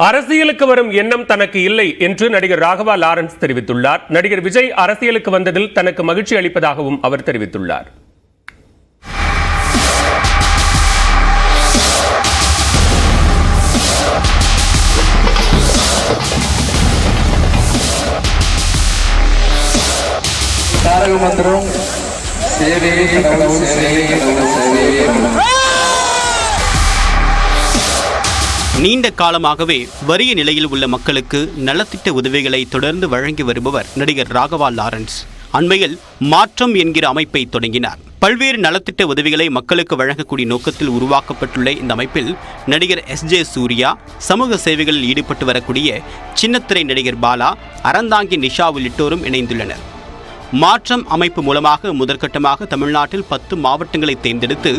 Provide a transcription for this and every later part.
அரசியலுக்கு வரும் எண்ணம் தனக்கு இல்லை என்று நடிகர் ராகவா லாரன்ஸ் தெரிவித்துள்ளார். நடிகர் விஜய் அரசியலுக்கு வந்ததில் தனக்கு மகிழ்ச்சி அளிப்பதாகவும் அவர் தெரிவித்துள்ளார். நீண்ட காலமாகவே வறிய நிலையில் உள்ள மக்களுக்கு நலத்திட்ட உதவிகளை தொடர்ந்து வழங்கி வருபவர் நடிகர் ராகவா லாரன்ஸ். அண்மையில் மாற்றம் என்கிற அமைப்பை தொடங்கினார். பல்வேறு நலத்திட்ட உதவிகளை மக்களுக்கு வழங்கக்கூடிய நோக்கத்தில் உருவாக்கப்பட்டுள்ள இந்த அமைப்பில் நடிகர் SJ சூர்யா, சமூக சேவைகளில் ஈடுபட்டு வரக்கூடிய சின்னத்திரை நடிகர் பாலா, அறந்தாங்கி நிஷா உள்ளிட்டோரும் இணைந்துள்ளனர். மாற்றம் அமைப்பு மூலமாக முதற்கட்டமாக தமிழ்நாட்டில் 10 மாவட்டங்களை தேர்ந்தெடுத்து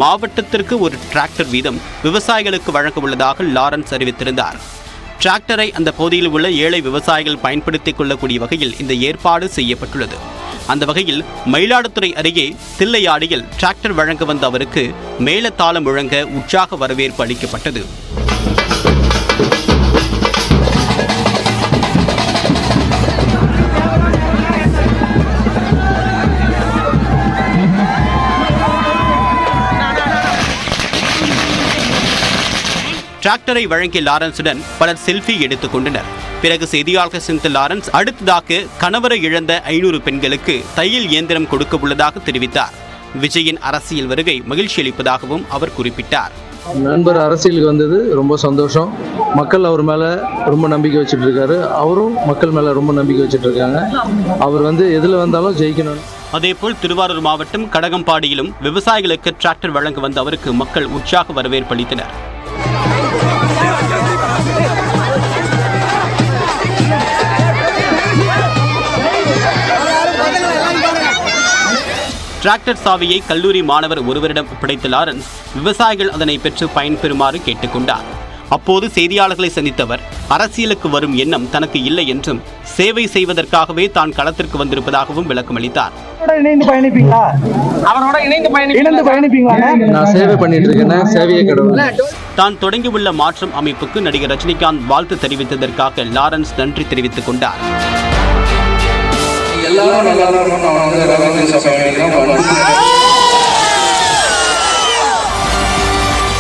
மாவட்டத்திற்கு ஒரு டிராக்டர் வீதம் விவசாயிகளுக்கு வழங்க உள்ளதாக லாரன்ஸ் அறிவித்திருந்தார். டிராக்டரை அந்த பகுதியில் உள்ள ஏழை விவசாயிகள் பயன்படுத்திக் கொள்ளக்கூடிய வகையில் இந்த ஏற்பாடு செய்யப்பட்டுள்ளது. அந்த வகையில் மயிலாடுதுறை அருகே தில்லையாடியில் டிராக்டர் வழங்க வந்த அவருக்கு மேளதாளம் முழங்க உற்சாக வரவேற்பு அளிக்கப்பட்டது. டிராக்டரை வழங்கிய லாரன்ஸுடன் பலர் செல்ஃபி எடுத்துக் கொண்டனர். பிறகு செய்தியாளர்கள் சந்தித்த லாரன்ஸ் அடுத்ததாக கணவரை இழந்த 500 பெண்களுக்கு தையல் இயந்திரம் கொடுக்க உள்ளதாக தெரிவித்தார். விஜயின் அரசியல் வருகை மகிழ்ச்சி அளிப்பதாகவும் அவர் குறிப்பிட்டார். நண்பர் அரசியலுக்கு வந்தது ரொம்ப சந்தோஷம். மக்கள் அவர் மேலே ரொம்ப நம்பிக்கை வச்சுட்டு இருக்காரு. அவரும் மக்கள் மேலே ரொம்ப நம்பிக்கை வச்சுட்டு இருக்காங்க. அவர் எதில் வந்தாலும் ஜெயிக்கணும். அதேபோல் திருவாரூர் மாவட்டம் கடகம்பாடியிலும் விவசாயிகளுக்கு டிராக்டர் வழங்க வந்த அவருக்கு மக்கள் உற்சாக வரவேற்பு அளித்தனர். டிராக்டர் சாவியை கல்லூரி மாணவர் ஒருவரிடம் ஒப்படைத்த லாரன்ஸ் விவசாயிகள் அதனை பெற்று பயன்பெறுமாறு கேட்டுக்கொண்டார். அப்போது செய்தியாளர்களை சந்தித்தவர் அரசியலுக்கு வரும் எண்ணம் தனக்கு இல்லை என்றும் சேவை செய்வதற்காகவே தான் களத்திற்கு வந்திருப்பதாகவும் விளக்கமளித்தார். தான் தொடங்கியுள்ள மாற்றம் அமைப்புக்கு நடிகர் ரஜினிகாந்த் வாழ்த்து தெரிவித்ததற்காக லாரன்ஸ் நன்றி தெரிவித்துக் கொண்டார். எல்லாரும் நல்லா இருக்கணும்.